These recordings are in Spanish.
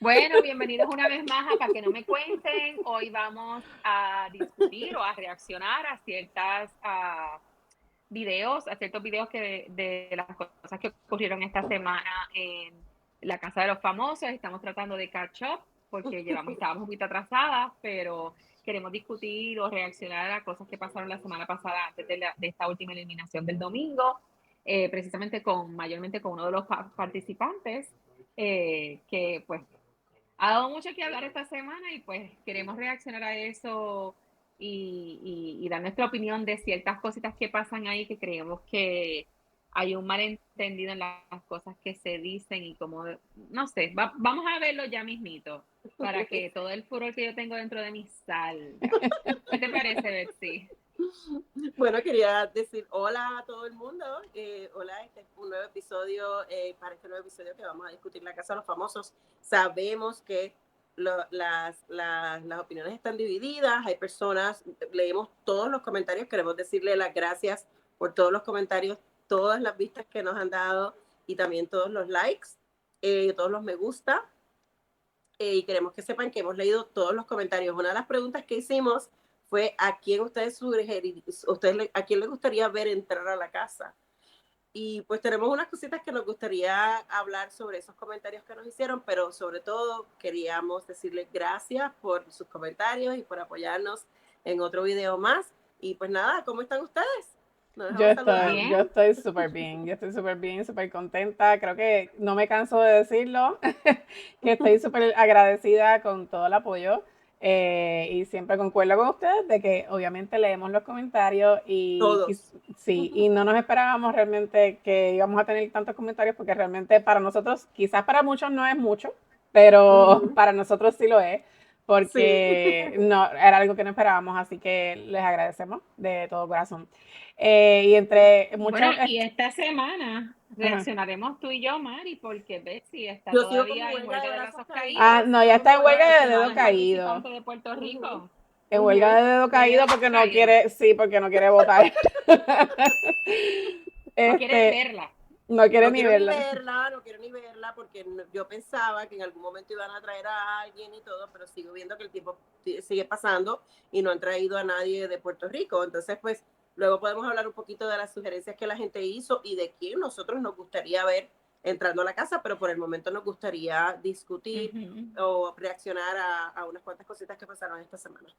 Bueno, bienvenidos una vez más a Para que no me cuenten. Hoy vamos a discutir o a reaccionar a ciertas videos, a ciertos videos de las cosas que ocurrieron esta semana en la Casa de los Famosos. Estamos tratando de catch up porque estábamos un poquito atrasadas, pero queremos discutir o reaccionar a cosas que pasaron la semana pasada antes de esta última eliminación del domingo, precisamente mayormente con uno de los participantes, que pues ha dado mucho que hablar esta semana y pues queremos reaccionar a eso y dar nuestra opinión de ciertas cositas que pasan ahí que creemos que hay un malentendido en las cosas que se dicen y como, no sé, vamos a verlo ya mismito para que todo el furor que yo tengo dentro de mí salga. ¿Qué te parece, Betsy? Bueno, quería decir hola a todo el mundo. Hola, este es un nuevo episodio, para este nuevo episodio que vamos a discutir la Casa de los Famosos. Sabemos que las opiniones están divididas, hay personas, leemos todos los comentarios, queremos decirle las gracias por todos los comentarios, todas las vistas que nos han dado y también todos los likes, todos los me gusta. Y queremos que sepan que hemos leído todos los comentarios. Una de las preguntas que hicimos fue a quién a quién les gustaría ver entrar a la casa. Y pues tenemos unas cositas que nos gustaría hablar sobre esos comentarios que nos hicieron, pero sobre todo queríamos decirles gracias por sus comentarios y por apoyarnos en otro video más. Y pues nada, ¿cómo están ustedes? Nos Yo dejamos saludar. estoy, yo Bien. estoy súper bien, yo estoy súper bien, súper contenta. Creo que no me canso de decirlo, que estoy súper agradecida con todo el apoyo y siempre concuerdo con ustedes de que obviamente leemos los comentarios Todos. sí, y no nos esperábamos realmente que íbamos a tener tantos comentarios porque realmente para nosotros, quizás para muchos no es mucho, pero para nosotros sí lo es. Sí. Porque no, era algo que no esperábamos, así que les agradecemos de todo corazón. Y entre Bueno, muchas... y esta semana Ajá. reaccionaremos tú y yo, Mari, porque Betsy está Yo sigo con mi todavía en huelga de huelga de brazos brazos Ah, caídos, caídos. no, ya Sigo con está mi en huelga de huelga de brazos la dedo más caídos. caído. participante de Puerto Rico. En huelga de dedo De caído dedos porque no caídos. quiere, sí, porque no quiere votar. No quiere Este, verla. no quiere No ni quiero ni verla. verla, no quiero ni verla, porque yo pensaba que en algún momento iban a traer a alguien y todo, pero sigo viendo que el tiempo sigue pasando y no han traído a nadie de Puerto Rico. Entonces, pues, luego podemos hablar un poquito de las sugerencias que la gente hizo y de quién nosotros nos gustaría ver entrando a la casa, pero por el momento nos gustaría discutir Ujú, o reaccionar a unas cuantas cositas que pasaron esta semana.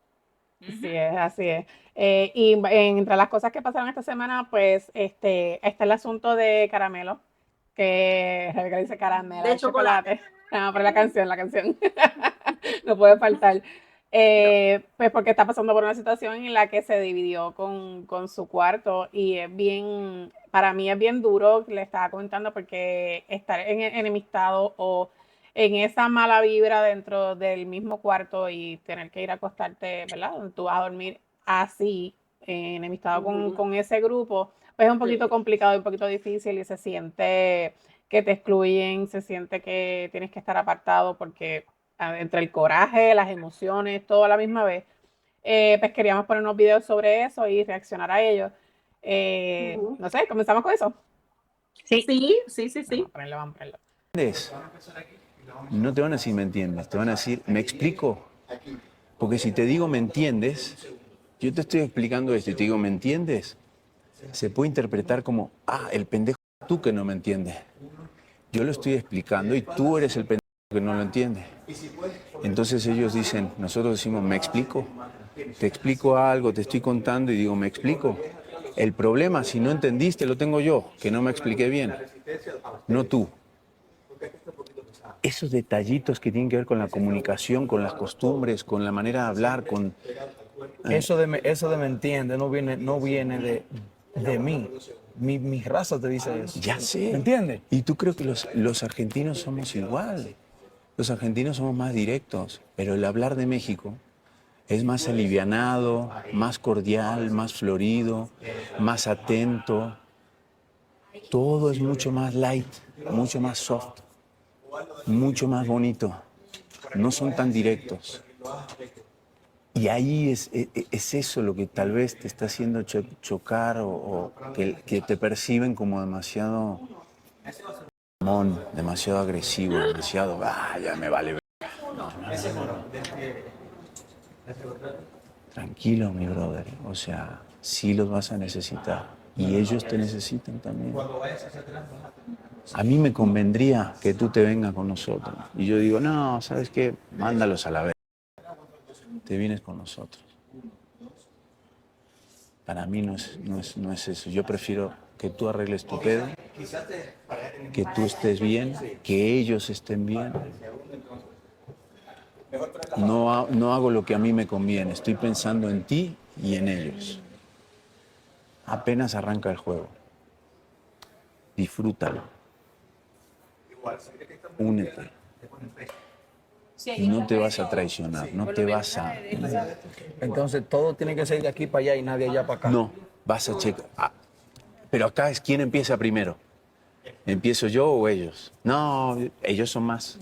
ujú. Sí es, así es. Entre las cosas que pasaron esta semana, pues, está el asunto de Caramelo, que Rebeca dice caramelo De de chocolate. chocolate. Ah, pero la canción. No puede faltar. No. Pues porque está pasando por una situación en la que se dividió con su cuarto y para mí es bien duro, le estaba comentando, porque estar enemistado o en esa mala vibra dentro del mismo cuarto y tener que ir a acostarte, ¿verdad? Donde tú vas a dormir así, enemistado Ujú. con ese grupo, pues es un poquito Sí. complicado y un poquito difícil y se siente que te excluyen, se siente que tienes que estar apartado porque entre el coraje, las emociones, todo a la misma vez, pues queríamos poner unos videos sobre eso y reaccionar a ellos. Ujú. No sé, comenzamos con eso. Sí. Sí, sí, sí, Vamos sí. a ponerlo, vamos a ponerlo. ¿Entiendes? No te van a decir me entiendes, te van a decir me explico. Porque si te digo me entiendes, yo te estoy explicando esto y te digo me entiendes, se puede interpretar como, el pendejo tú que no me entiendes. Yo lo estoy explicando y tú eres el pendejo que no lo entiende. Entonces ellos dicen, nosotros decimos me explico. Te explico algo, te estoy contando y digo me explico. El problema, si no entendiste, lo tengo yo, que no me expliqué bien, no tú. Esos detallitos que tienen que ver con la comunicación, con las costumbres, con la manera de hablar, con... Eso de me entiende no viene de mí. Mi raza te dice eso. Ya ¿Me sé. entiendes? Y tú creo que los argentinos somos igual. Los argentinos somos más directos, pero el hablar de México es más alivianado, más cordial, más florido, más atento. Todo es mucho más light, mucho más soft, mucho más bonito. No son tan directos. Y ahí es eso lo que tal vez te está haciendo chocar o que te perciben como demasiado demasiado agresivo, demasiado, ya me vale. Tranquilo, mi brother. O sea, sí los vas a necesitar. Y ellos te necesitan también. A mí me convendría que tú te vengas con nosotros. Y yo digo, no, ¿sabes qué? Mándalos a la vez. Te vienes con nosotros. Para mí no es eso. Yo prefiero que tú arregles tu pedo, que tú estés bien, que ellos estén bien. No hago lo que a mí me conviene. Estoy pensando en ti y en ellos. Apenas arranca el juego. Disfrútalo. Únete. Y no te vas a traicionar, no te vas a... Entonces todo tiene que ser de aquí para allá y nadie allá para acá. No, vas a checar. Pero acá es quién empieza primero. ¿Empiezo yo o ellos? No, ellos son más.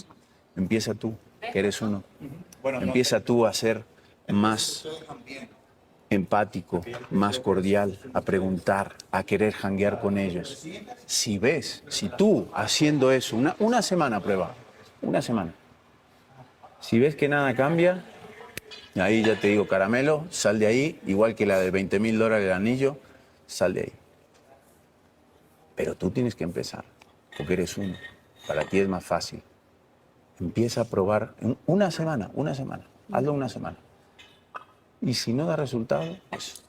Empieza tú, que eres uno. Empieza tú a ser más empático, más cordial, a preguntar, a querer janguear con ellos. Si tú haciendo eso, una semana prueba, una semana. Si ves que nada cambia, ahí ya te digo, caramelo, sal de ahí, igual que la de $20,000 el anillo, sal de ahí. Pero tú tienes que empezar, porque eres uno. Para ti es más fácil. Empieza a probar una semana, hazlo una semana. Y si no da resultado, pues,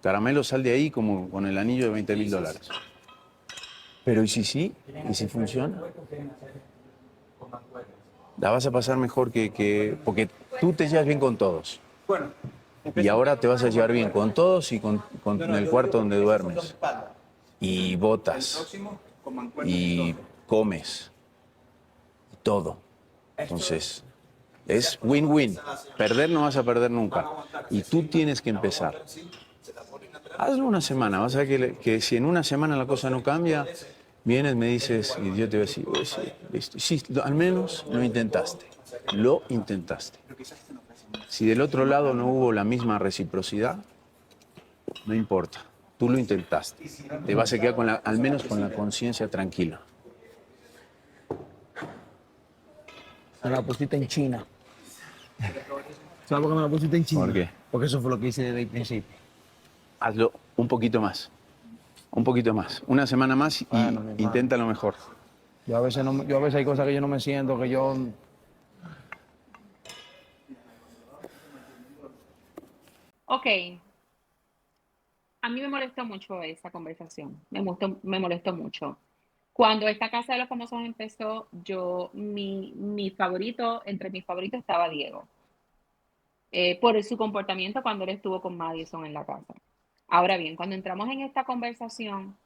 caramelo, sal de ahí como con el anillo de $20,000. Pero ¿y si sí? ¿Y si funciona? La vas a pasar mejor porque tú te llevas bien con todos. Y ahora te vas a llevar bien con todos y con el cuarto donde duermes. Y botas. Y comes. Y todo. Entonces, es win-win. Perder no vas a perder nunca. Y tú tienes que empezar. Hazlo una semana. Vas a ver que si en una semana la cosa no cambia, vienes, me dices, y yo te voy a decir, sí, listo. Sí, al menos lo intentaste. Lo intentaste. Si del otro lado no hubo la misma reciprocidad, no importa. Tú lo intentaste. Te vas a quedar al menos con la conciencia tranquila. Me la pusiste en China. ¿Sabes por qué me la pusiste en China? ¿Por qué? Porque eso fue lo que hice desde el principio. Hazlo un poquito más. Un poquito más. Una semana más y inténtalo mejor. Yo a veces hay cosas que yo no me siento, que yo... Ok. A mí me molestó mucho esa conversación. Me molestó mucho. Cuando esta Casa de los Famosos empezó, mi favorito, entre mis favoritos estaba Diego. Por su comportamiento cuando él estuvo con Madison en la casa. Ahora bien, cuando entramos en esta conversación,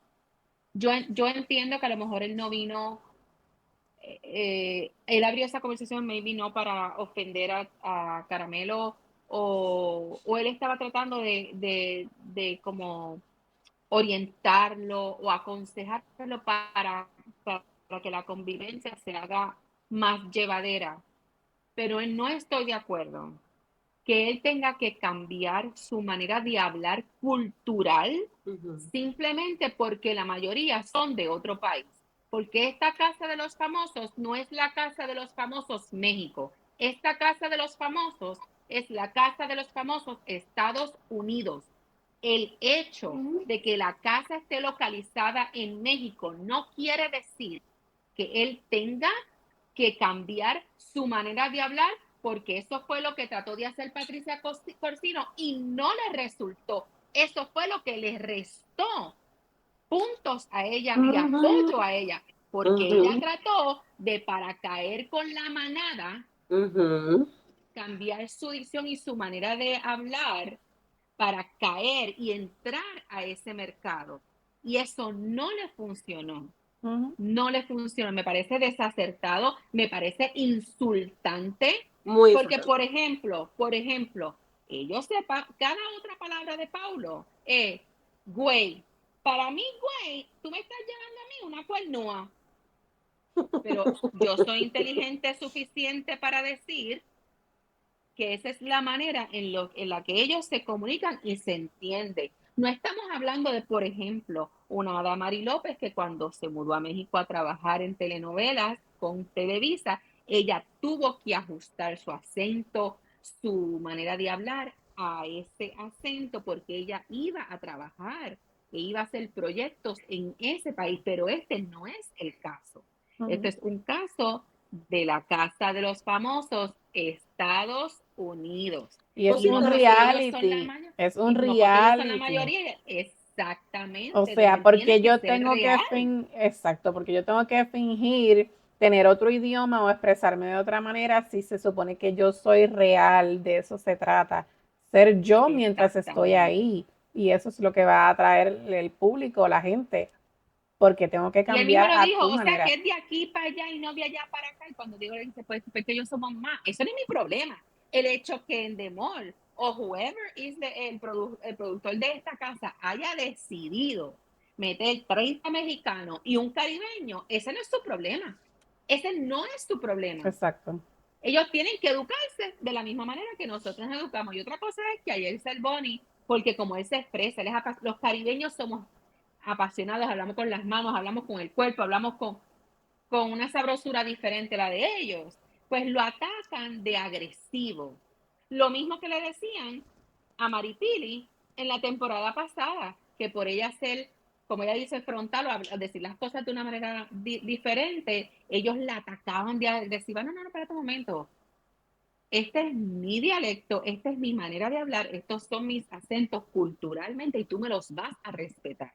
yo entiendo que a lo mejor él no vino, él abrió esa conversación maybe no para ofender a Caramelo o él estaba tratando de como orientarlo o aconsejarlo para que la convivencia se haga más llevadera. Pero no estoy de acuerdo que él tenga que cambiar su manera de hablar cultural simplemente porque la mayoría son de otro país. Porque esta Casa de los Famosos no es la Casa de los Famosos México. Esta Casa de los Famosos es la Casa de los Famosos Estados Unidos. El hecho de que la casa esté localizada en México no quiere decir que él tenga que cambiar su manera de hablar, porque eso fue lo que trató de hacer Patricia Corsino y no le resultó. Eso fue lo que le restó puntos a ella y apoyo a ella, porque ella trató de, para caer con la manada, cambiar su dicción y su manera de hablar para caer y entrar a ese mercado. Y eso no le funcionó. No le funcionó. Me parece desacertado, me parece insultante. Muy porque, insultante. Por ejemplo, ellos sepan, cada otra palabra de Paulo es güey. Para mí, güey, tú me estás llamando a mí una cuernúa. Pero yo soy inteligente suficiente para decir que esa es la manera en la que ellos se comunican y se entienden. No estamos hablando de, por ejemplo, una Adamari López que cuando se mudó a México a trabajar en telenovelas con Televisa, ella tuvo que ajustar su acento, su manera de hablar a ese acento porque ella iba a trabajar e iba a hacer proyectos en ese país, pero este no es el caso. Este es un caso de la Casa de los Famosos, Estados Unidos. Y es Cosita, un porque ellos son la reality, mayoría. es un No porque ellos son la reality. mayoría, exactamente. O sea, Entonces porque tiene que yo ser tengo que real. exacto, porque yo tengo que fingir tener otro idioma o expresarme de otra manera si se supone que yo soy real, de eso se trata, ser yo mientras estoy Exactamente. ahí. Y eso es lo que va a atraer el público, la gente, porque tengo que Y él mismo cambiar lo a dijo, tu o sea, manera. que es de aquí para allá y no de allá para acá. Y cuando digo, le dice, pues porque ellos somos más. Eso no es mi problema. El hecho que en The Mall o whoever is el productor de esta casa haya decidido meter 30 mexicanos y un caribeño, ese no es su problema. Ese no es su problema. Exacto. Ellos tienen que educarse de la misma manera que nosotros nos educamos. Y otra cosa es que ayer Selboni, porque como él se expresa, los caribeños somos apasionados, hablamos con las manos, hablamos con el cuerpo, hablamos con una sabrosura diferente a la de ellos, pues lo atacan de agresivo. Lo mismo que le decían a Maripili en la temporada pasada, que por ella ser, como ella dice, frontal o decir las cosas de una manera diferente, ellos la atacaban de agresiva. No, espérate un momento. Este es mi dialecto, esta es mi manera de hablar, estos son mis acentos culturalmente y tú me los vas a respetar.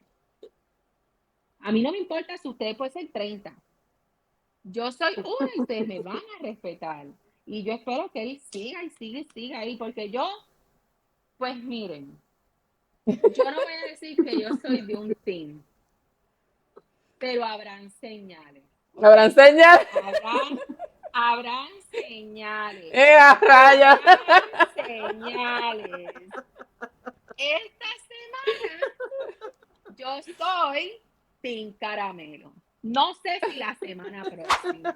A mí no me importa si ustedes pueden ser 30. Yo soy una y ustedes me van a respetar. Y yo espero que él siga y siga y siga ahí, porque yo, pues miren, yo no voy a decir que yo soy de un team, pero habrán señales. ¿Habrán señal? Habrán señales. ¡A raya! Habrán señales. Esta semana yo soy Team Caramelo. No sé si la semana próxima,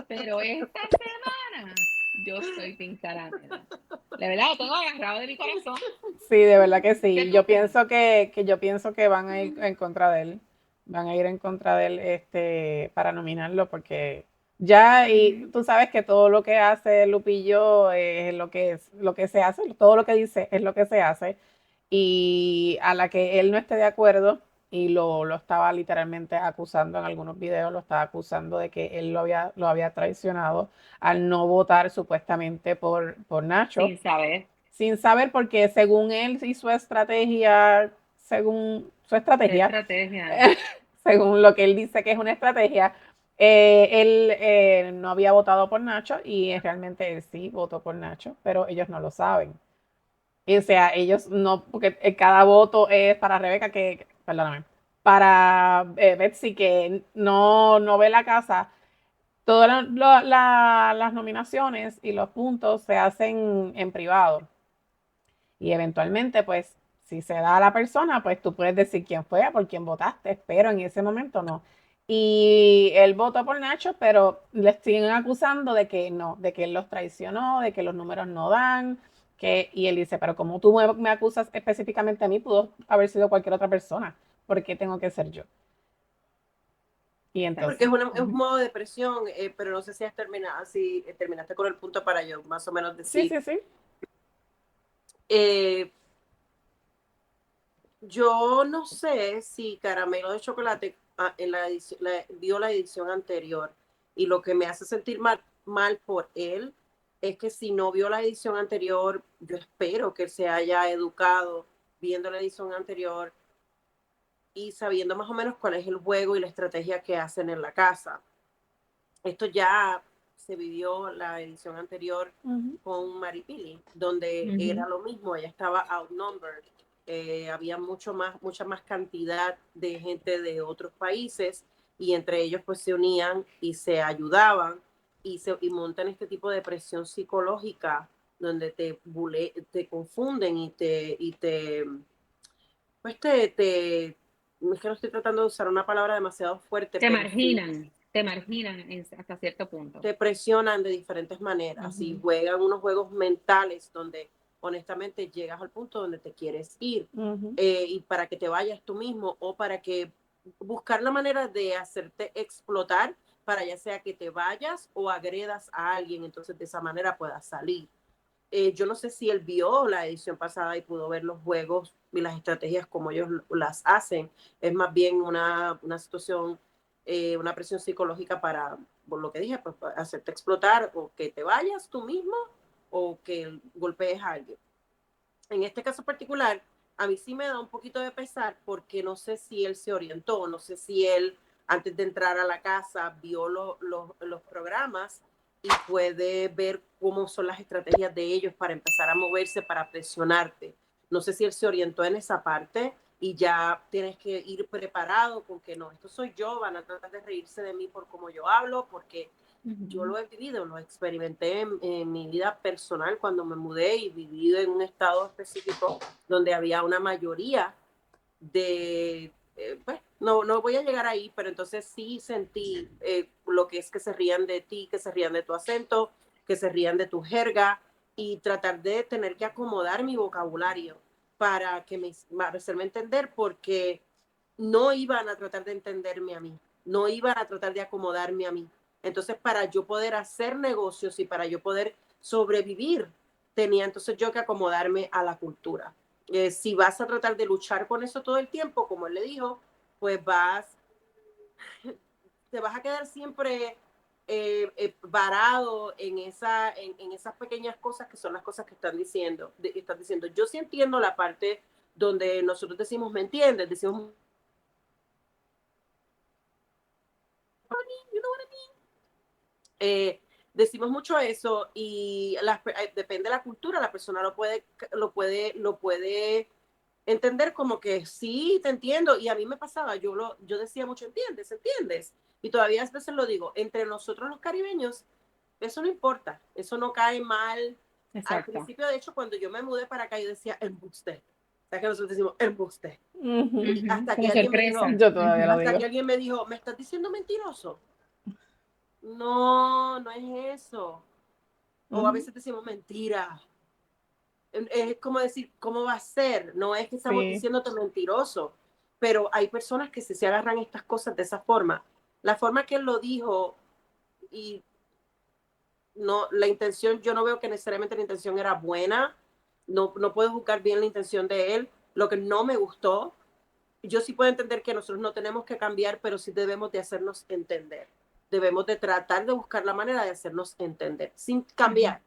pero esta semana yo soy Team Caramelo. De verdad, lo tengo agarrado de mi corazón. Sí, de verdad que sí. ¿Qué tú Yo crees? pienso yo pienso que van a ir en contra de él. Van a ir en contra de él para nominarlo porque ya, y tú sabes que todo lo que hace Lupillo es lo que se hace, todo lo que dice es lo que se hace. Y a la que él no esté de acuerdo, y lo estaba literalmente acusando en algunos videos, lo estaba acusando de que él lo había traicionado al no votar supuestamente por Nacho. Sin saber porque según él y su estrategia, según su estrategia, según lo que él dice que es una estrategia, él no había votado por Nacho y realmente él sí votó por Nacho, pero ellos no lo saben. Y, o sea, ellos no, porque cada voto es para Rebeca, perdóname, para Betsy, que no ve la casa. Todas las nominaciones y los puntos se hacen en privado. Y eventualmente, pues, si se da a la persona, pues tú puedes decir quién fue, por quién votaste, pero en ese momento no. Y él votó por Nacho, pero le siguen acusando de que no, de que él los traicionó, de que los números no dan, y él dice, pero como tú me acusas específicamente a mí, pudo haber sido cualquier otra persona, ¿por qué tengo que ser yo? Y Porque entonces, es un modo de presión, pero no sé si si terminaste con el punto para yo más o menos sí, decir. sí, sí. Yo no sé si Caramelo de Chocolate vio la edición anterior y lo que me hace sentir mal por él es que si no vio la edición anterior, yo espero que él se haya educado viendo la edición anterior y sabiendo más o menos cuál es el juego y la estrategia que hacen en la casa. Esto ya se vivió la edición anterior con Maripili, donde era lo mismo, ella estaba outnumbered. Había mucha más cantidad de gente de otros países y entre ellos pues se unían y se ayudaban y montan este tipo de presión psicológica donde te confunden pues es que no estoy tratando de usar una palabra demasiado fuerte, Te pero sí marginan hasta cierto punto. te presionan de diferentes maneras y juegan unos juegos mentales donde honestamente llegas al punto donde te quieres ir y para que te vayas tú mismo o para que buscar la manera de hacerte explotar para ya sea que te vayas o agredas a alguien, entonces de esa manera puedas salir. Yo no sé si él vio la edición pasada y pudo ver los juegos y las estrategias como ellos las hacen. Es más bien una situación, una presión psicológica para, por lo que dije, pues, para hacerte explotar o que te vayas tú mismo o que golpees a alguien. En este caso particular, a mí sí me da un poquito de pesar porque no sé si él se orientó, no sé si él antes de entrar a la casa vio los programas y puede ver cómo son las estrategias de ellos para empezar a moverse, para presionarte. No sé si él se orientó en esa parte y ya tienes que ir preparado con que no, esto soy yo, van a tratar de reírse de mí por cómo yo hablo, porque yo lo he vivido, lo experimenté en mi vida personal cuando me mudé y viví en un estado específico donde había una mayoría de, pues, no voy a llegar ahí, pero entonces sí sentí lo que es que se rían de ti, que se rían de tu acento, que se rían de tu jerga y tratar de tener que acomodar mi vocabulario para que para hacerme entender porque no iban a tratar de entenderme a mí, no iban a tratar de acomodarme a mí. Entonces, para yo poder hacer negocios y para yo poder sobrevivir, tenía entonces yo que acomodarme a la cultura. Si vas a tratar de luchar con eso todo el tiempo, como él le dijo, pues te vas a quedar siempre varado en esas pequeñas cosas que son las cosas que están diciendo. Yo sí entiendo la parte donde nosotros decimos, ¿me entiendes? Decimos, you know what I mean? Decimos mucho eso y depende de la cultura, la persona lo puede entender como que sí, te entiendo. Y a mí me pasaba, yo decía mucho, ¿entiendes? Y todavía a veces lo digo, entre nosotros los caribeños, eso no importa, eso no cae mal. Exacto. Al principio, de hecho, cuando yo me mudé para acá, yo decía, embuste. O sea, que nosotros decimos, embuste. Y hasta que alguien me dijo, Yo todavía lo hasta digo. que alguien me dijo, ¿me estás diciendo mentiroso? No, no es eso. O a veces decimos mentira. Es como decir, ¿cómo va a ser? No es que estamos Sí. diciéndote mentiroso, pero hay personas que se agarran estas cosas de esa forma. La forma que él lo dijo y no, la intención, yo no veo que necesariamente la intención era buena, no puedo juzgar bien la intención de él. Lo que no me gustó, yo sí puedo entender que nosotros no tenemos que cambiar, pero sí debemos de hacernos entender. Debemos de tratar de buscar la manera de hacernos entender, sin cambiar,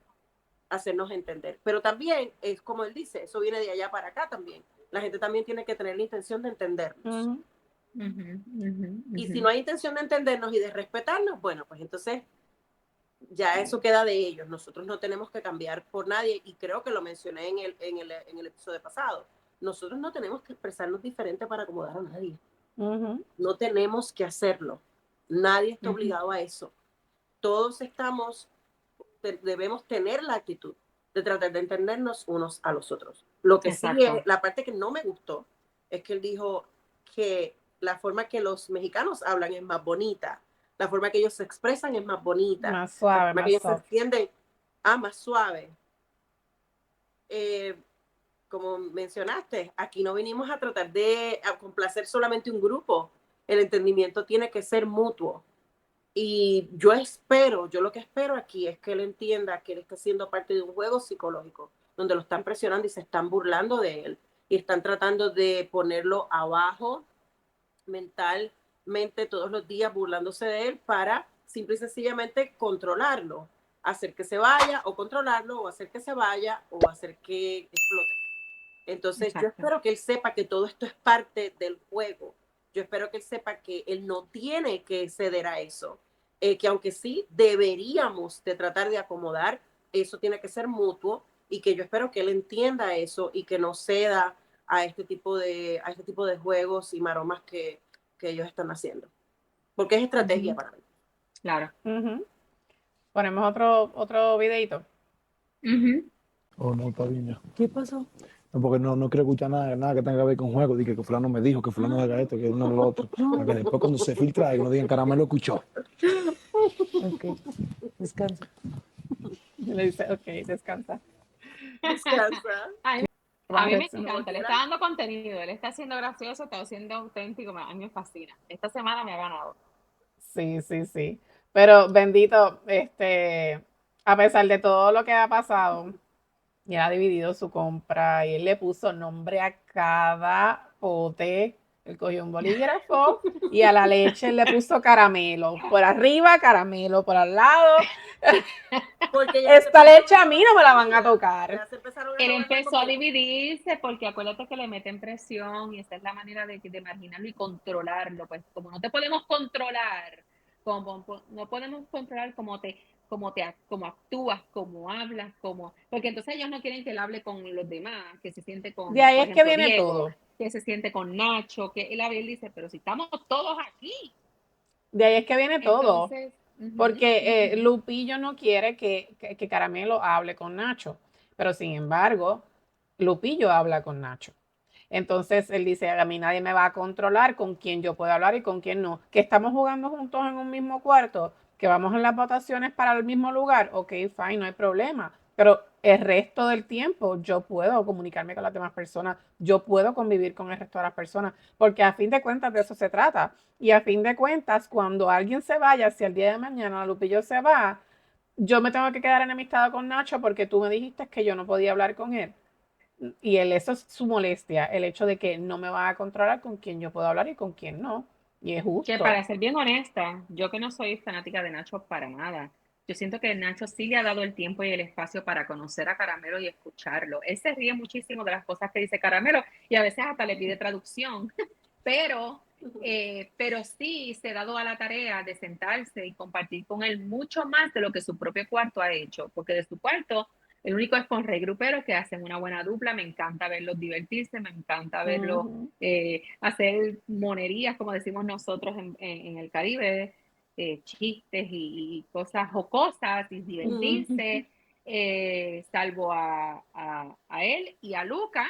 hacernos entender. Pero también, es como él dice, eso viene de allá para acá también. La gente también tiene que tener la intención de entendernos. Y si no hay intención de entendernos y de respetarnos, bueno, pues entonces ya eso queda de ellos. Nosotros no tenemos que cambiar por nadie y creo que lo mencioné en el episodio pasado. Nosotros no tenemos que expresarnos diferente para acomodar a nadie. No tenemos que hacerlo. Nadie está obligado a eso. Todos debemos tener la actitud de tratar de entendernos unos a los otros. Lo que sí es, la parte que no me gustó, es que él dijo que la forma que los mexicanos hablan es más bonita, la forma que ellos se expresan es más bonita, más suave, la forma más que ellos soft. se entienden, más suave. Como mencionaste, aquí no vinimos a tratar de complacer solamente un grupo, el entendimiento tiene que ser mutuo. Y yo lo que espero aquí es que él entienda que él está siendo parte de un juego psicológico, donde lo están presionando y se están burlando de él y están tratando de ponerlo abajo mentalmente todos los días, burlándose de él para simple y sencillamente controlarlo, hacer que se vaya o controlarlo o hacer que se vaya o hacer que explote. Entonces yo espero que él sepa que todo esto es parte del juego. Yo espero que él sepa que él no tiene que ceder a eso. Que aunque sí deberíamos de tratar de acomodar, eso tiene que ser mutuo y que yo espero que él entienda eso y que no ceda a este tipo de juegos y maromas que ellos están haciendo. Porque es estrategia para mí. Claro. Ponemos otro videito. Oh, no, está bien ya. ¿Qué pasó? No, porque no quiero escuchar nada que tenga que ver con juego. Dije que fulano me dijo, que fulano haga esto, que uno lo otro. Para que después cuando se filtra algo no digan, Caramelo escuchó. Ok, descansa. Le dice, ok, descansa. Descansa. A mí me Próximo. encanta, le está dando contenido, él está siendo gracioso, está siendo auténtico, a mí me fascina. Esta semana me ha ganado. Sí, sí, sí. Pero bendito, a pesar de todo lo que ha pasado, y él ha dividido su compra y él le puso nombre a cada pote. Él cogió un bolígrafo y a la leche él le puso caramelo. Por arriba, caramelo. Por al lado. Porque ya se Esta empezaron leche a mí no me la van a competencia, tocar. ya se empezaron a Él robar la empezó a comida. dividirse porque acuérdate que le meten presión y esa es la manera de marginarlo y controlarlo. Pues como no te podemos controlar, no podemos controlar cómo actúas, cómo hablas, porque entonces ellos no quieren que él hable con los demás, que se siente De con, ahí por es que ejemplo, viene Diego, todo. que se siente con Nacho, que él dice, pero si estamos todos aquí. De ahí es que viene todo. Entonces, Porque Lupillo no quiere que Caramelo hable con Nacho. Pero sin embargo, Lupillo habla con Nacho. Entonces él dice, a mí nadie me va a controlar con quién yo puedo hablar y con quién no. Que estamos jugando juntos en un mismo cuarto, que vamos en las votaciones para el mismo lugar, ok, fine, no hay problema. Pero el resto del tiempo yo puedo comunicarme con las demás personas, yo puedo convivir con el resto de las personas, porque a fin de cuentas de eso se trata. Y a fin de cuentas, cuando alguien se vaya, si el día de mañana Lupillo se va, yo me tengo que quedar enemistada con Nacho porque tú me dijiste que yo no podía hablar con él. Y eso es su molestia, el hecho de que no me va a controlar con quién yo puedo hablar y con quién no. Y es que justo. para ser bien honesta, yo que no soy fanática de Nacho para nada, yo siento que Nacho sí le ha dado el tiempo y el espacio para conocer a Caramelo y escucharlo. Él se ríe muchísimo de las cosas que dice Caramelo y a veces hasta le pide traducción, pero, pero sí se ha dado a la tarea de sentarse y compartir con él mucho más de lo que su propio cuarto ha hecho, porque de su cuarto el único es con Rey Grupero, que hacen una buena dupla, me encanta verlos divertirse, me encanta verlos hacer monerías, como decimos nosotros en el Caribe, chistes y cosas jocosas y divertirse, salvo a él y a Luca,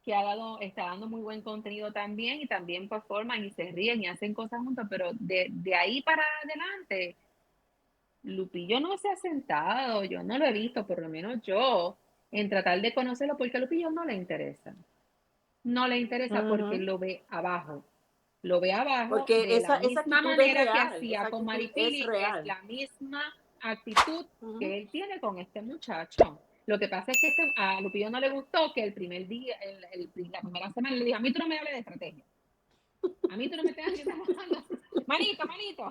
que está dando muy buen contenido también y también performan y se ríen y hacen cosas juntos, pero de ahí para adelante, Lupillo no se ha sentado, yo no lo he visto, por lo menos yo, en tratar de conocerlo, porque a Lupillo no le interesa. No le interesa porque Ujú. lo ve abajo. Lo ve abajo Porque de la esa misma actitud es manera que real, hacía esa con actitud es Maripili, es real. la misma actitud Ujú. que él tiene con este muchacho. Lo que pasa es que a Lupillo no le gustó que el primer día, la primera semana le dijo, a mí tú no me hables de estrategia. A mí tú no me tengas que estar hablando. Manito, manito.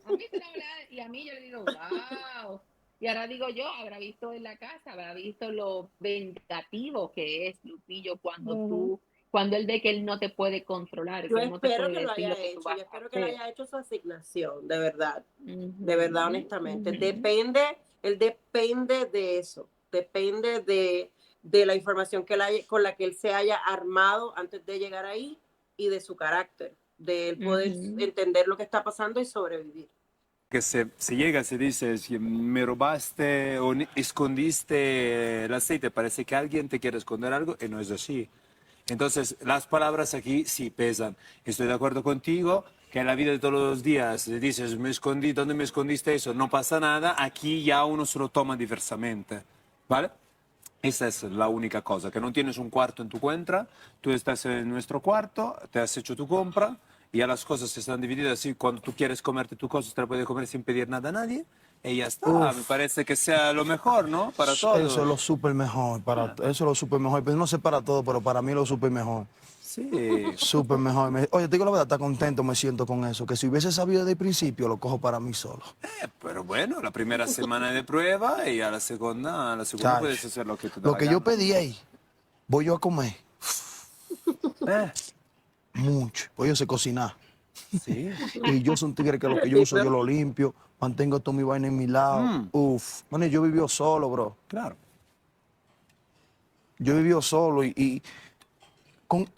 A mí tú no me hablas. Y a mí yo le digo, wow. Y ahora digo yo, habrá visto en la casa, habrá visto lo vengativo que es Lupillo Ujú. cuando él ve que él no te puede controlar, Yo que él no te espero puede que lo decir lo haya que tú hecho, yo vas a espero que lo hacer. haya hecho su asignación, de verdad, Ujú, honestamente. ujú. Él depende de eso, depende de la información con la que él se haya armado antes de llegar ahí y de su carácter, de él poder Ujú. entender lo que está pasando y sobrevivir. Que se llega, se dice, si me robaste o escondiste el aceite, parece que alguien te quiere esconder algo y no es así. Entonces, las palabras aquí sí pesan. Estoy de acuerdo contigo que en la vida de todos los días dices, me escondí, ¿dónde me escondiste eso? No pasa nada, aquí ya uno se lo toma diversamente, ¿vale? Esa es la única cosa, que no tienes un cuarto en tu cuenta, tú estás en nuestro cuarto, te has hecho tu compra, y ya las cosas están divididas así, cuando tú quieres comerte tu cosa, te la puedes comer sin pedir nada a nadie, y ya está, me Uf, parece que sea lo mejor, ¿no? Para eso es lo todos. súper mejor, eso es lo súper mejor, pero no sé para todo, pero para mí es lo súper mejor. Sí, Súper mejor. Oye, te digo la verdad, está contento me siento con eso, que si hubiese sabido desde el principio, lo cojo para mí solo. pero bueno, la primera semana de prueba y a la segunda puedes Chacho, hacer lo que te da lo la que yo gana. pedí ahí, voy yo a comer Eh, mucho, voy yo a sé cocinar. sí. Y yo soy un tigre que lo que yo uso, yo ¿No? lo limpio, mantengo toda mi vaina en mi lado. Mm, Uf, bueno, yo viví solo, bro. claro. Yo viví solo y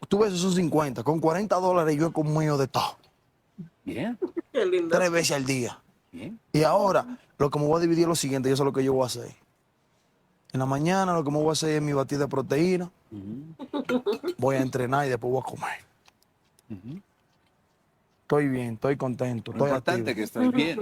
tú ves esos 50, con $40 yo he comido de todo, Bien, Qué lindo. 3 veces al día. bien. Y ahora, lo que me voy a dividir es lo siguiente, y eso es lo que yo voy a hacer. En la mañana lo que me voy a hacer es mi batida de proteína, voy a entrenar y después voy a comer. Estoy bien, estoy contento, Lo estoy importante activo. es que estás bien,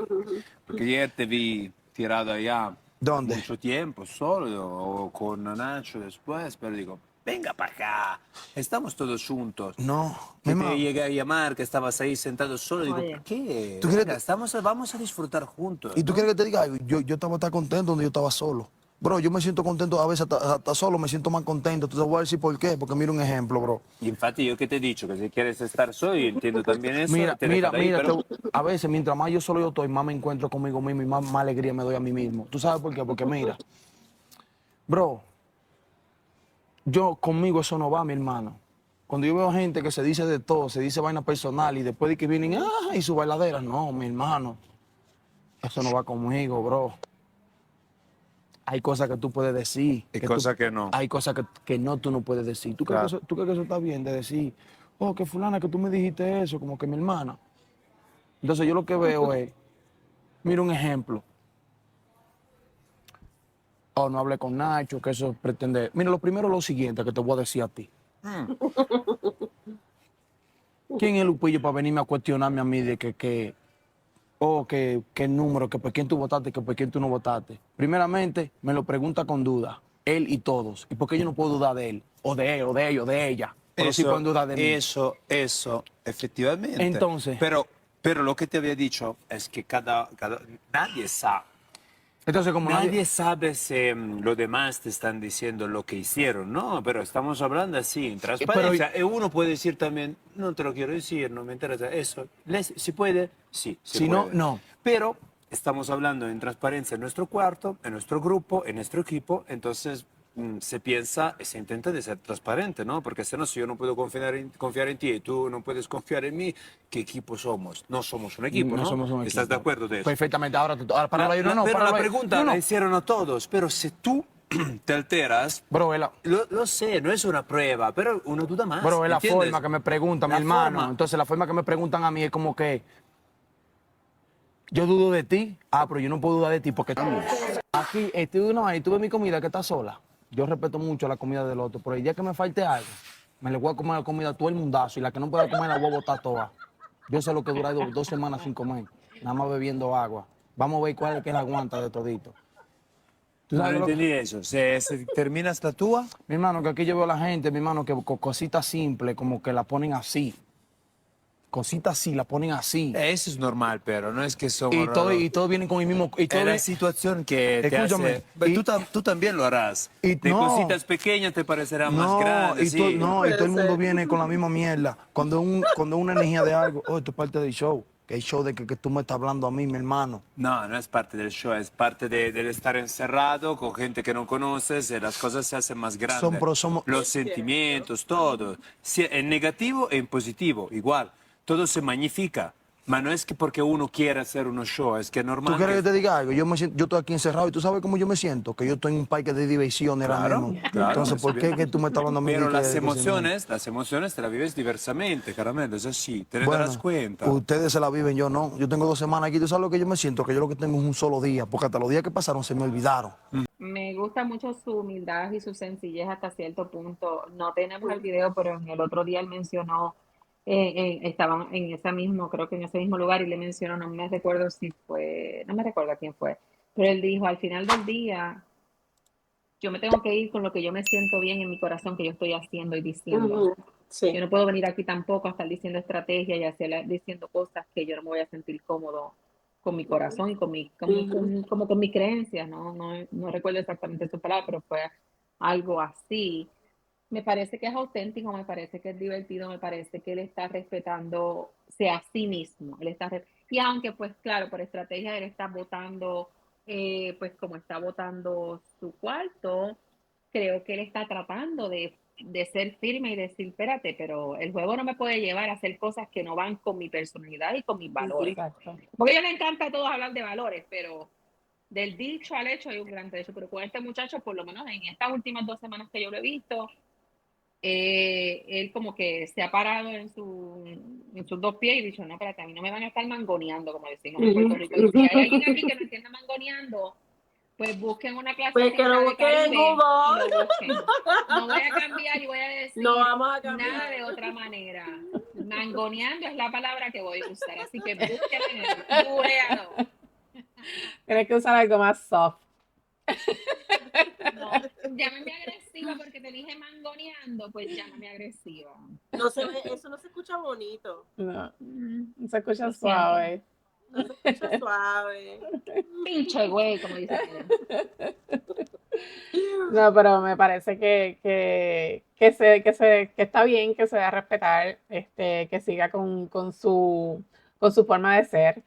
porque ayer te vi tirado allá ¿Dónde? mucho tiempo solo o con Nacho después, pero digo, venga para acá, estamos todos juntos. No, Que mi mamá. te llegué a llamar, que estabas ahí sentado solo, digo, Oye. ¿por qué? ¿Tú quieres Venga, vamos a disfrutar juntos. ¿Y tú ¿no? quieres que te diga algo? Yo estaba tan contento donde yo estaba solo. Bro, yo me siento contento, a veces hasta solo me siento más contento. Te voy a decir por qué, porque mira un ejemplo, bro. Infatti yo que te he dicho, que si quieres estar solo, yo entiendo también eso. Mira, te dejas ahí, pero- a veces mientras más yo solo yo estoy, más me encuentro conmigo mismo y más alegría me doy a mí mismo. ¿Tú sabes por qué? Porque mira, bro, yo conmigo eso no va, mi hermano. Cuando yo veo gente que se dice de todo, se dice vaina personal y después de que vienen, y su bailadera, no, mi hermano, eso no va conmigo, bro. Hay cosas que tú puedes decir. Hay cosas que no. Hay cosas que no, tú no puedes decir. ¿Tú, Claro. crees que eso está bien de decir, oh, que fulana, que tú me dijiste eso, como que mi hermana? Entonces yo lo que veo es, mira un ejemplo. Oh, no hablé con Nacho, que eso pretende... Mira, lo primero es lo siguiente que te voy a decir a ti. ¿Quién es Lupillo para venirme a cuestionarme a mí de que número, que por quién tú votaste, que por quién tú no votaste? Primeramente, me lo pregunta con duda, él y todos. ¿Y por qué yo no puedo dudar de él? O de él, o de ellos, de ella. Pero sí pueden dudar de mí. Eso, efectivamente. Entonces. Pero lo que te había dicho es que nadie sabe. Entonces, como Nadie sabe si los demás te están diciendo lo que hicieron, ¿no? Pero estamos hablando así, en transparencia. Y uno puede decir también, no te lo quiero decir, no me interesa eso. ¿Si puede? Sí, se Si no, puede. no. Pero estamos hablando en transparencia en nuestro cuarto, en nuestro grupo, en nuestro equipo, entonces se piensa y se intenta de ser transparente, ¿no? Porque si no, si yo no puedo confiar en ti y tú no puedes confiar en mí, ¿qué equipo somos? No somos un equipo, ¿no? somos un ¿Estás equipo. de acuerdo de eso? Perfectamente. Ahora, para Pero la pregunta la hicieron a todos, pero si tú te alteras, Bro, lo sé, no es una prueba, pero uno duda más. Bro, es la ¿entiendes? forma que me preguntan, mi La hermano. forma. Entonces, la forma que me preguntan a mí es como que yo dudo de ti. Pero yo no puedo dudar de ti porque aquí tú ves mi comida que está sola. Yo respeto mucho la comida del otro, pero el día que me falte algo, me le voy a comer la comida a todo el mundazo y la que no pueda comer la voy a botar toda. Yo sé lo que dura 2 semanas sin comer, nada más bebiendo agua. Vamos a ver cuál es que la aguanta de todito. ¿Tú No sabes lo que- entendí eso. ¿Se termina esta túa? Mi hermano, que aquí yo veo a la gente, mi hermano, que con cositas simples, como que la ponen así. Cositas así, la ponen así. Eso es normal, pero no es que somos Y todo viene con el mismo... Y todo Es la viene- situación que te Escúchame, hace... Pero y- tú también lo harás. y De no. cositas pequeñas te parecerán más No, grandes. y todo, sí. no, y todo el Puede mundo ser. viene con la misma mierda. Cuando una energía de algo, esto es parte del show. Que el show de que tú me estás hablando a mí, mi hermano. No, no es parte del show, es parte del estar encerrado con gente que no conoces y las cosas se hacen más grandes. Somos- Los sentimientos, todo. En negativo e en positivo, igual. Todo se magnifica. Pero no es que porque uno quiera hacer unos shows, es que es normal. ¿Tú quieres que que- te diga algo? Yo estoy aquí encerrado y tú sabes cómo yo me siento, que yo estoy en un parque de diversiones ahora Claro, mismo. claro, Entonces, está ¿por qué bien. que tú me estás hablando a mí? Pero de que- las de que emociones te las vives diversamente, caramelo, es así. Te Bueno, darás cuenta. ustedes se la viven, yo no. Yo tengo 2 semanas aquí, ¿tú sabes lo que yo me siento? Que yo lo que tengo es un solo día, porque hasta los días que pasaron se me olvidaron. Me gusta mucho su humildad y su sencillez hasta cierto punto. No tenemos el video, pero en el otro día él mencionó, estaban en ese mismo, creo que en ese mismo lugar, y le mencionó, no me recuerdo si fue, no me recuerdo quién fue, pero él dijo, al final del día, yo me tengo que ir con lo que yo me siento bien en mi corazón, que yo estoy haciendo y diciendo. Ujú, sí. Yo no puedo venir aquí tampoco a estar diciendo estrategia y diciendo cosas que yo no me voy a sentir cómodo con mi corazón y como con mis creencias, no recuerdo exactamente su palabra, pero fue algo así. Me parece que es auténtico, me parece que es divertido, me parece que él está respetándose a sí mismo. Y aunque, pues claro, por estrategia él está votando, pues como está votando su cuarto, creo que él está tratando de ser firme y decir, espérate, pero el juego no me puede llevar a hacer cosas que no van con mi personalidad y con mis valores. Exacto. Porque a ellos les encanta a todos hablar de valores, pero del dicho al hecho hay un gran trecho. Pero con este muchacho, por lo menos en estas últimas 2 semanas que yo lo he visto, él como que se ha parado en sus 2 pies y dicho, no, espérate, a mí no me van a estar mangoneando, como decimos en Puerto Rico. Y si hay alguien aquí que no entienda mangoneando, pues busquen una clase Pues que lo de busquen en Caribe y Google. lo busquen. No voy a cambiar y voy a decir No vamos a cambiar. nada de otra manera. Mangoneando es la palabra que voy a usar, así que búsquenlo, googlealo. Tienes que usar algo más soft. No, No, llámame agresiva porque te dije mangoneando, pues llámame agresiva. No se ve, eso no se escucha bonito. No, Mm, se escucha lo siento. suave. No se escucha suave. Pinche güey, como dicen ellos. No, pero me parece que está bien que se dé a respetar, que siga con su forma de ser,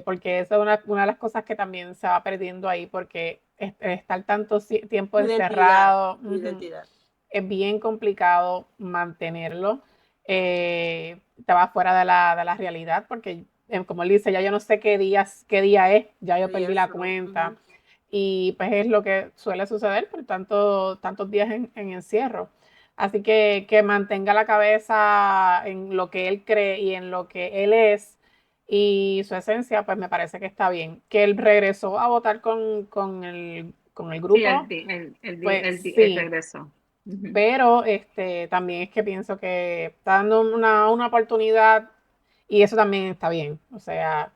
porque eso es una de las cosas que también se va perdiendo ahí, porque estar tanto tiempo Identidad, encerrado, identidad. es bien complicado mantenerlo, te va fuera de la realidad, porque como él dice, ya yo no sé qué día es, ya yo perdí la Eso. cuenta. Ujú. Y pues es lo que suele suceder por tantos días en encierro. Así que mantenga la cabeza en lo que él cree y en lo que él es y su esencia, pues me parece que está bien. Que él regresó a votar con el Sí, grupo, pues el sí, regreso. Ujú. pero también es que pienso que está dando una oportunidad y eso también está bien. O sea,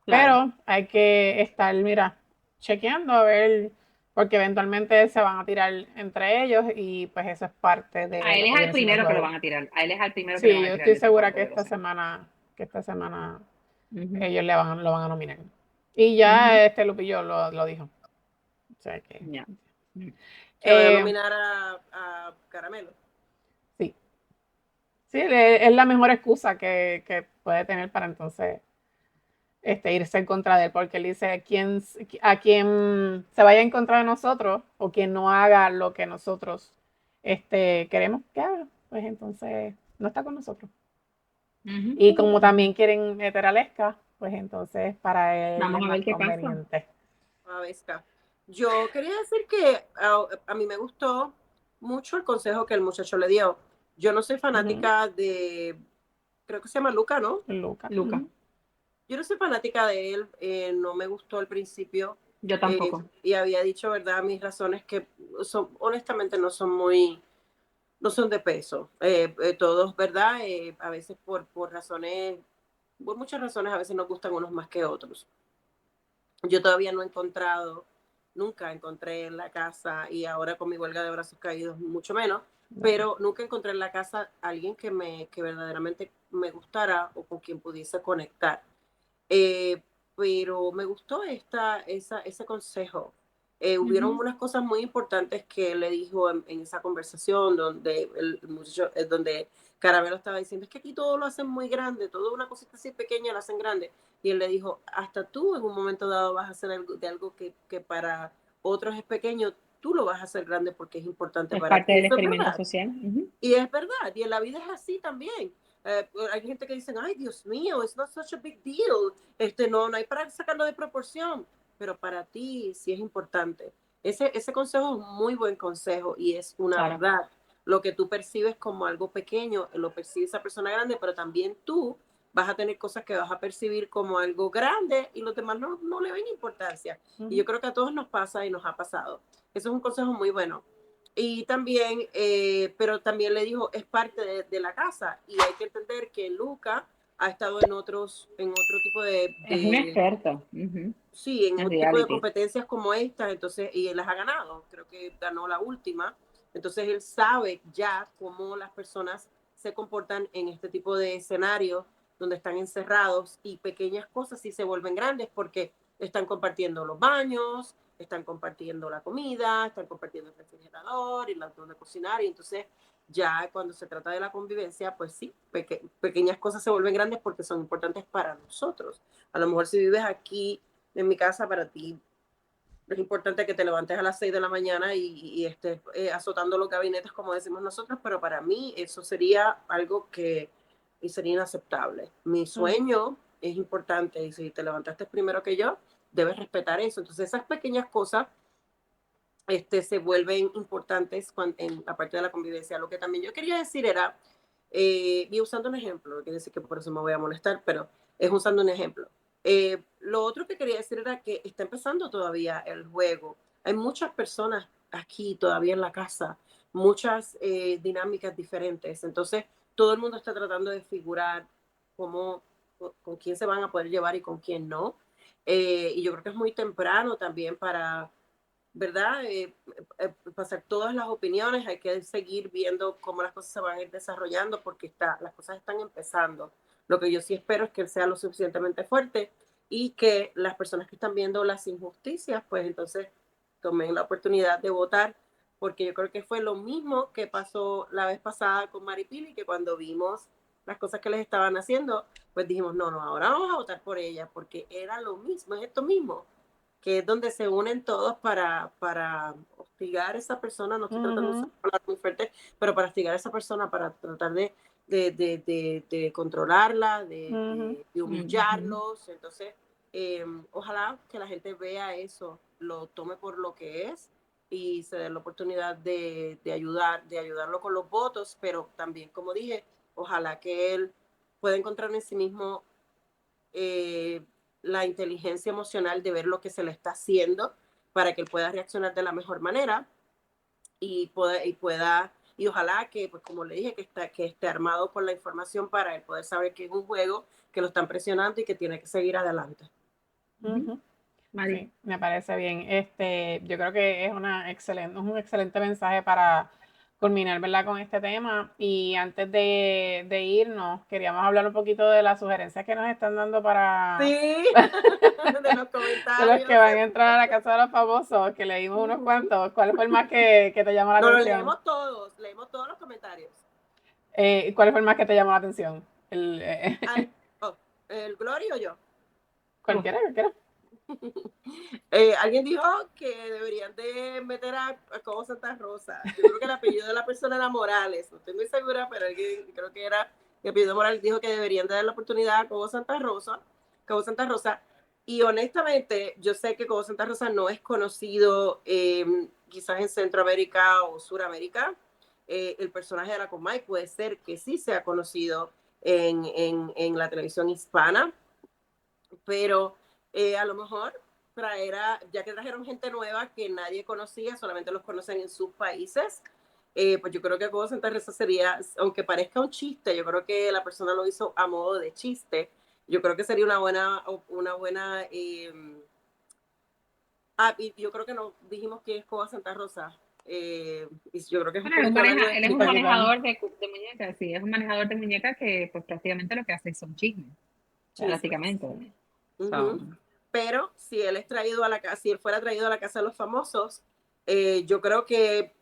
Claro. pero hay que estar, mira, chequeando a ver, porque eventualmente se van a tirar entre ellos y pues eso es parte A de él lo es que al viene siendo el primero que lo juego. van a tirar. A él es al primero que le Sí, van yo a tirar estoy desde segura cuarto de doce. que esta semana Ujú, ellos lo van a nominar. Y ya ujú. Lupillo lo dijo. O sea que, Ya. Mm. Que vaya a eh, nominar a Caramelo. sí, sí, es la mejor excusa que puede tener para entonces irse en contra de él, porque él dice a quien se vaya en contra de nosotros o quien no haga lo que nosotros queremos que haga, pues entonces no está con nosotros. Ujú. Y como también quieren meter a Lesca, pues entonces para él Vamos es a más ver qué pasa. conveniente. A Vesca. Yo quería decir que a mí me gustó mucho el consejo que el muchacho le dio. Yo no soy fanática de, creo que se llama Luca, ¿no? Luca. Luca, Yo no soy fanática de él, no me gustó al principio yo tampoco. y había dicho, ¿verdad? Mis razones que son, honestamente no son muy, no son de peso. Todos, ¿verdad? A veces por razones, por muchas razones, a veces nos gustan unos más que otros. Yo todavía no he encontrado, nunca encontré en la casa, y ahora con mi huelga de brazos caídos mucho menos, pero nunca encontré en la casa a alguien que verdaderamente me gustara o con quien pudiese conectar. Eh, pero me gustó ese consejo. Hubieron Ujú. unas cosas muy importantes que él le dijo en esa conversación donde el muchacho, donde Caramelo estaba diciendo, es que aquí todo lo hacen muy grande, todo una cosita así pequeña lo hacen grande. Y él le dijo, hasta tú en un momento dado vas a hacer algo, de algo que para otros es pequeño, tú lo vas a hacer grande porque es importante Es para parte ti. del Eso es experimento verdad. social. Ujú. Y es verdad, y en la vida es así también. Hay gente que dice, ay, Dios mío, it's not such a big deal. No hay para sacarlo de proporción, pero para ti sí es importante. Ese consejo es un muy buen consejo y es una Claro. verdad. Lo que tú percibes como algo pequeño, lo percibe esa persona grande, pero también tú vas a tener cosas que vas a percibir como algo grande y los demás no le ven importancia. Y yo creo que a todos nos pasa y nos ha pasado. Eso es un consejo muy bueno. Y también, pero también le dijo, es parte de la casa y hay que entender que Luca ha estado en otro tipo Es un experto. Ujú. sí, en En un tipo de reality. competencias como esta, entonces, y él las ha ganado, creo que ganó la última, entonces él sabe ya cómo las personas se comportan en este tipo de escenarios donde están encerrados y pequeñas cosas sí se vuelven grandes porque están compartiendo los baños, están compartiendo la comida, están compartiendo el refrigerador y la donde cocinar y entonces ya cuando se trata de la convivencia, pues sí, pequeñas cosas se vuelven grandes porque son importantes para nosotros. A lo mejor si vives aquí en mi casa, para ti es importante que te levantes a las 6 de la mañana y estés azotando los gabinetes, como decimos nosotros, pero para mí eso sería algo que sería inaceptable. Mi sueño es importante y si te levantaste primero que yo, debes respetar eso. Entonces esas pequeñas cosas se vuelven importantes en la parte de la convivencia. Lo que también yo quería decir era, y usando un ejemplo, no quiere decir que por eso me voy a molestar, pero es usando un ejemplo. Lo otro que quería decir era que está empezando todavía el juego. Hay muchas personas aquí todavía en la casa, muchas dinámicas diferentes. Entonces, todo el mundo está tratando de figurar cómo, con quién se van a poder llevar y con quién no. Y yo creo que es muy temprano también ¿verdad? Pasar todas las opiniones, hay que seguir viendo cómo las cosas se van a ir desarrollando porque las cosas están empezando. Lo que yo sí espero es que él sea lo suficientemente fuerte y que las personas que están viendo las injusticias, pues entonces tomen la oportunidad de votar, porque yo creo que fue lo mismo que pasó la vez pasada con Maripili, que cuando vimos las cosas que les estaban haciendo, pues dijimos, no, ahora vamos a votar por ella, porque era lo mismo, es esto mismo, que es donde se unen todos para hostigar a esa persona, no estoy tratando de usar palabras muy fuertes, pero para hostigar a esa persona, para tratar de controlarla, de humillarlos. Entonces, ojalá que la gente vea eso, lo tome por lo que es y se dé la oportunidad de ayudarlo con los votos, pero también, como dije, ojalá que él pueda encontrar en sí mismo la inteligencia emocional de ver lo que se le está haciendo para que él pueda reaccionar de la mejor manera y y ojalá que, pues como le dije, que esté armado con la información para él poder saber que es un juego, que lo están presionando y que tiene que seguir adelante. Sí, me parece bien. Yo creo que es un excelente mensaje para culminar, ¿verdad?, con este tema. Y antes de irnos, queríamos hablar un poquito de las sugerencias que nos están dando para Sí, de los de comentarios. los que van a entrar a la Casa de los Famosos, que leímos unos cuantos. ¿Cuál fue el más que te llamó la No, lo atención? leemos todos los comentarios. ¿Cuál fue el más que te llamó la atención? ¿El Glory o yo? Cualquiera. Alguien dijo que deberían de meter a Cobo Santa Rosa. Yo creo que el apellido de la persona era Morales, no estoy muy segura, pero alguien, creo que era el apellido Morales, dijo que deberían de dar la oportunidad a Cobo Santa Rosa. Y honestamente, yo sé que Cobo Santa Rosa no es conocido quizás en Centroamérica o Suramérica. El personaje de la Comay puede ser que sí sea conocido en la televisión hispana, pero a lo mejor ya que trajeron gente nueva que nadie conocía, solamente los conocen en sus países, pues yo creo que Cobo Santa Rosa sería, aunque parezca un chiste, yo creo que la persona lo hizo a modo de chiste, yo creo que sería una buena y yo creo que no dijimos que es Cobo Santa Rosa, y yo creo que es Bueno, él es un manejador de muñecas, sí, es un manejador de muñecas que pues prácticamente lo que hace son chismes, básicamente. Pero si él si él fuera traído a la Casa de los Famosos, yo creo que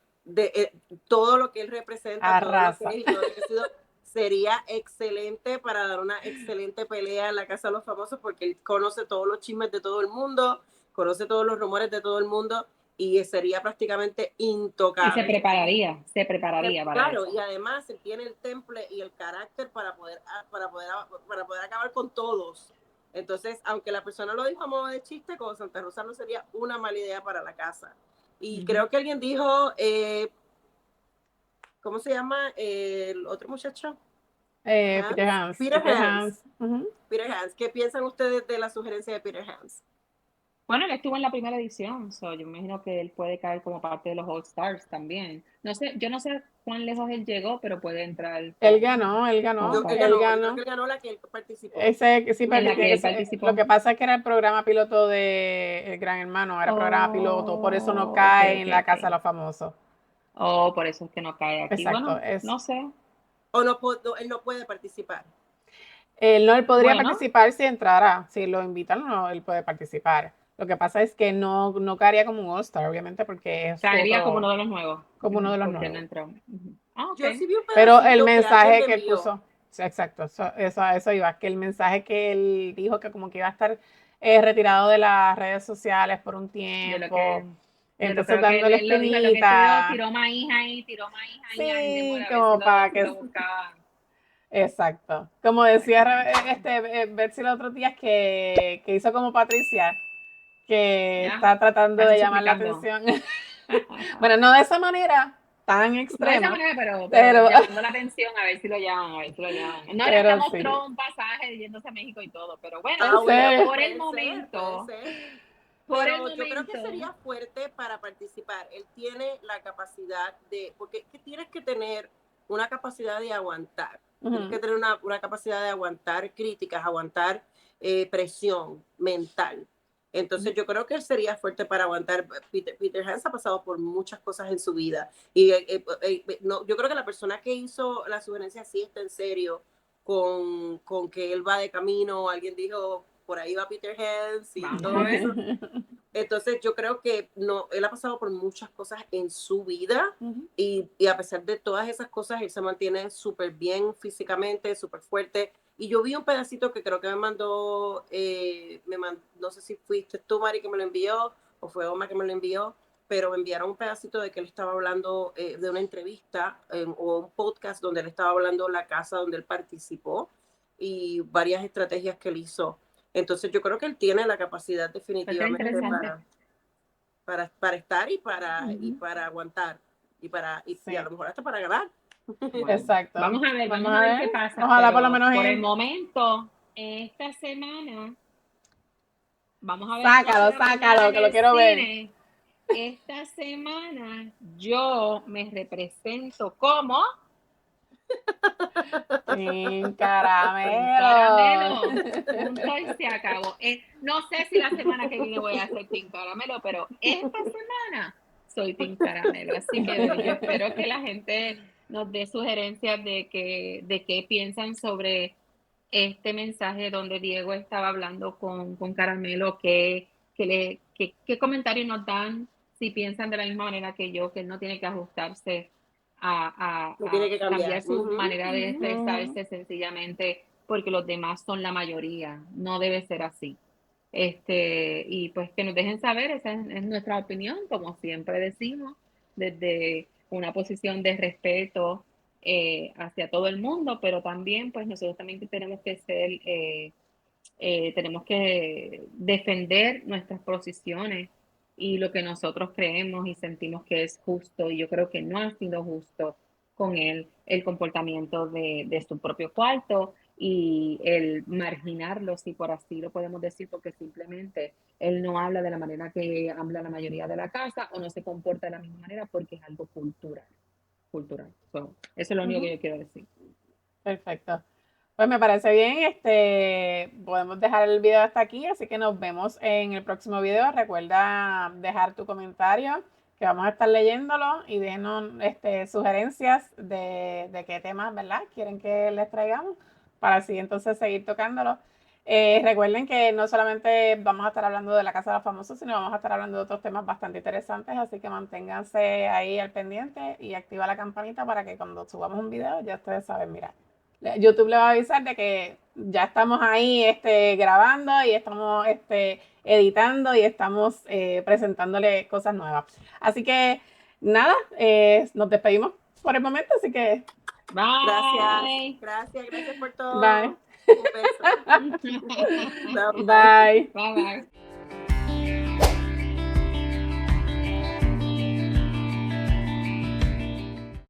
todo lo que él representa, todo lo que es y todo lo que ha sido, sería excelente para dar una excelente pelea en la Casa de los Famosos, porque él conoce todos los chismes de todo el mundo, conoce todos los rumores de todo el mundo y sería prácticamente intocable. Y se prepararía para claro, eso. y además él tiene el temple y el carácter para poder acabar con todos. Entonces, aunque la persona lo dijo a modo de chiste, con Santa Rosa no sería una mala idea para la casa. Y creo que alguien dijo, ¿cómo se llama el otro muchacho? Peter Hans. Peter Hans. ¿Qué piensan ustedes de la sugerencia de Peter Hans? Bueno, él estuvo en la primera edición, yo me imagino que él puede caer como parte de los All Stars también. Yo no sé cuán lejos él llegó, pero puede entrar. Él ganó. Él ganó la que él participó. Lo que pasa es que era el programa piloto de El Gran Hermano, era programa piloto, por eso no cae en la Casa de los Famosos. Por eso es que no cae aquí. Exacto, bueno, no sé. O él no puede participar. Él podría participar si entrara, si lo invitan, él puede participar. Lo que pasa es que no caería como un All-Star, obviamente, porque es caería como uno de los nuevos. Como uno de los nuevos. No entró. Yo sí vi un pero el mensaje que él puso, exacto, eso iba, que el mensaje que él dijo que como que iba a estar retirado de las redes sociales por un tiempo. Entonces dándole espinita. Tiró maíz ahí. Sí, como para que lo buscaban. Exacto. Como decía Betsy los otros días que hizo como Patricia, que está tratando de llamar la atención. Bueno, no de esa manera tan extrema. No de esa manera, pero llamando la atención a ver si lo llaman. No le mostró un pasaje yéndose a México y todo, pero bueno, por el momento. Pero yo creo que sería fuerte para participar. Él tiene la capacidad porque tienes que tener una capacidad de aguantar. Tienes que tener una capacidad de aguantar críticas, aguantar presión mental. Entonces yo creo que él sería fuerte para aguantar. Peter Hans ha pasado por muchas cosas en su vida. Y no, yo creo que la persona que hizo la sugerencia sí está en serio con que él va de camino. Alguien dijo, por ahí va Peter Hans y todo eso. Entonces yo creo que no, él ha pasado por muchas cosas en su vida y a pesar de todas esas cosas, él se mantiene súper bien físicamente, súper fuerte. Y yo vi un pedacito que creo que me mandó, no sé si fuiste tú, Mari, que me lo envió, o fue Oma que me lo envió, pero me enviaron un pedacito de que él estaba hablando de una entrevista o un podcast donde él estaba hablando de la casa donde él participó y varias estrategias que él hizo. Entonces yo creo que él tiene la capacidad definitivamente para estar y para aguantar y a lo mejor hasta para ganar. Exacto. Vamos a ver qué pasa. Ojalá por lo menos por el momento, esta semana, vamos a ver. Sácalo, que lo quiero ver. Esta semana yo me represento como Sin caramelo. Punto y se acabó. No sé si la semana que viene voy a hacer Team Caramelo, pero esta semana soy Team Caramelo. Así que yo espero que la gente nos dé sugerencias de qué piensan sobre este mensaje donde Diego estaba hablando con Caramelo, qué comentarios nos dan, si piensan de la misma manera que yo, que él no tiene que ajustarse a tiene que cambiar su Ujú. manera de expresarse sencillamente porque los demás son la mayoría. No debe ser así. Y pues que nos dejen saber, esa es nuestra opinión, como siempre decimos, desde una posición de respeto hacia todo el mundo, pero también pues nosotros también tenemos que ser, tenemos que defender nuestras posiciones y lo que nosotros creemos y sentimos que es justo, y yo creo que no ha sido justo con él el comportamiento de su propio cuarto y el marginarlo, si por así lo podemos decir, porque simplemente él no habla de la manera que habla la mayoría de la casa o no se comporta de la misma manera porque es algo cultural. Eso es lo único que yo quiero decir. Perfecto. Pues me parece bien, podemos dejar el video hasta aquí, así que nos vemos en el próximo video. Recuerda dejar tu comentario, que vamos a estar leyéndolo, y déjenos sugerencias de qué temas, ¿verdad?, quieren que les traigamos para así entonces seguir tocándolo. Recuerden que no solamente vamos a estar hablando de la Casa de los Famosos, sino vamos a estar hablando de otros temas bastante interesantes, así que manténganse ahí al pendiente y activa la campanita para que cuando subamos un video ya ustedes saben, mira, YouTube le va a avisar de que ya estamos ahí grabando y estamos editando y estamos presentándole cosas nuevas. Así que nada, nos despedimos por el momento, así que Bye. Gracias por todo. Bye. Un beso. Bye. Bye.